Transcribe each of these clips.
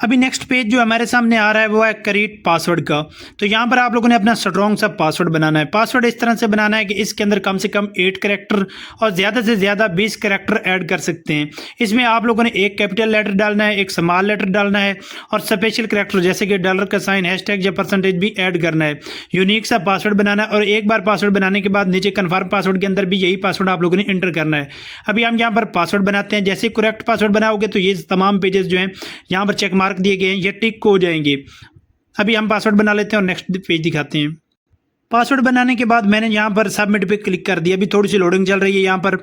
अभी next page जो हमारे सामने आ रहा है वो है क्रिएट पासवर्ड का। तो यहाँ पर आप लोगों ने अपना स्ट्रॉन्ग सा पासवर्ड बनाना है। पासवर्ड इस तरह से बनाना है कि इसके अंदर कम से कम 8 कैरेक्टर और ज़्यादा से ज़्यादा 20 कैरेक्टर ऐड कर सकते हैं। इसमें आप लोगों ने एक कैपिटल लेटर डालना है, एक स्मॉल लेटर डालना है और स्पेशल कैरेक्टर जैसे कि डॉलर का साइन, हैशटैग या परसेंटेज भी ऐड करना है। यूनिक सा पासवर्ड बनाना है और एक बार पासवर्ड बनाने के बाद नीचे कन्फर्म पासवर्ड के अंदर भी यही पासवर्ड आप लोगों ने एंटर करना है। अभी हम यहाँ पर पासवर्ड बनाते हैं। जैसे करेक्ट पासवर्ड बनाओगे तो ये तमाम पेजेस जो हैं यहाँ पर चेक मार्क दिए गए हैं, ये टिक हो जाएंगे। अभी हम पासवर्ड बना लेते हैं और नेक्स्ट पेज दिखाते हैं। पासवर्ड बनाने के बाद मैंने यहाँ पर सबमिट पे क्लिक कर दिया। अभी थोड़ी सी लोडिंग चल रही है यहाँ पर,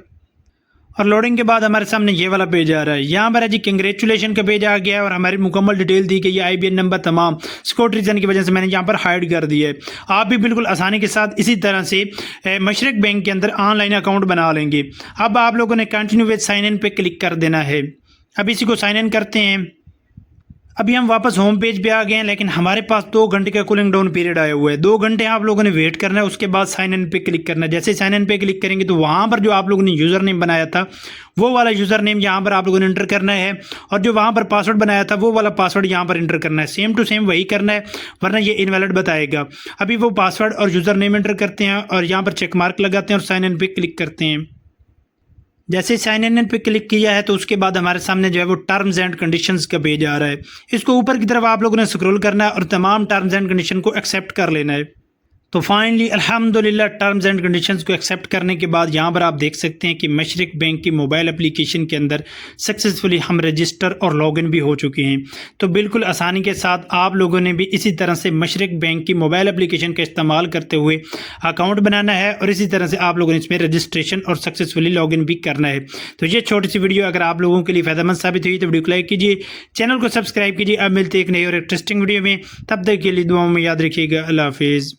और लोडिंग के बाद हमारे सामने ये वाला पेज आ रहा है। यहाँ पर है जी कंग्रेचुलेशन का पेज आ गया है और हमारी मुकम्मल डिटेल दी गई है। IBN नंबर तमाम सिक्योरिटी रीजन की वजह से मैंने यहाँ पर हाइड कर दिया है। आप भी बिल्कुल आसानी के साथ इसी तरह से मशरक बैंक के अंदर ऑनलाइन अकाउंट बना लेंगे। अब आप लोगों ने कंटिन्यू विद साइन इन पे क्लिक कर देना है। अब इसी को साइन इन करते हैं। अभी हम वापस होम पेज पे आ गए हैं, लेकिन हमारे पास 2 घंटे का कूलिंग डाउन पीरियड आया हुआ है। 2 घंटे आप लोगों ने वेट करना है, उसके बाद साइन इन पे क्लिक करना है। जैसे साइन इन पे क्लिक करेंगे तो वहाँ पर जो आप लोगों ने यूज़र नेम बनाया था वो वाला यूज़र नेम यहाँ पर आप लोगों ने इंटर करना है, और जो वहाँ पर पासवर्ड बनाया था वो वाला पासवर्ड यहाँ पर इंटर करना है। सेम टू सेम वही करना है, वरना ये इनवैलिड बताएगा। अभी वो पासवर्ड और यूज़र नेम इंटर करते हैं और यहाँ पर चेक मार्क लगाते हैं और साइन इन पे क्लिक करते हैं। जैसे साइन इन पे क्लिक किया है तो उसके बाद हमारे सामने जो है वो टर्म्स एंड कंडीशंस का पेज आ रहा है। इसको ऊपर की तरफ आप लोगों ने स्क्रॉल करना है और तमाम टर्म्स एंड कंडीशन को एक्सेप्ट कर लेना है। तो फाइनली अल्हम्दुलिल्लाह टर्म्स एंड कंडीशंस को एक्सेप्ट करने के बाद यहाँ पर आप देख सकते हैं कि मशरक बैंक की मोबाइल एप्लीकेशन के अंदर सक्सेसफुली हम रजिस्टर और लॉगिन भी हो चुके हैं। तो बिल्कुल आसानी के साथ आप लोगों ने भी इसी तरह से मशरक बैंक की मोबाइल एप्लीकेशन का इस्तेमाल करते हुए अकाउंट बनाना है और इसी तरह से आप लोगों ने इसमें रजिस्ट्रेशन और सक्सेसफुली लॉगिन भी करना है। तो ये छोटी सी वीडियो अगर आप लोगों के लिए फ़ायदेमंद साबित हुई तो वीडियो को लाइक कीजिए, चैनल को सब्सक्राइब कीजिए। अब मिलते एक नई और इंटरेस्टिंग वीडियो में, तब तक के लिए दुआओं में याद रखिएगा। अल्लाह हाफिज़।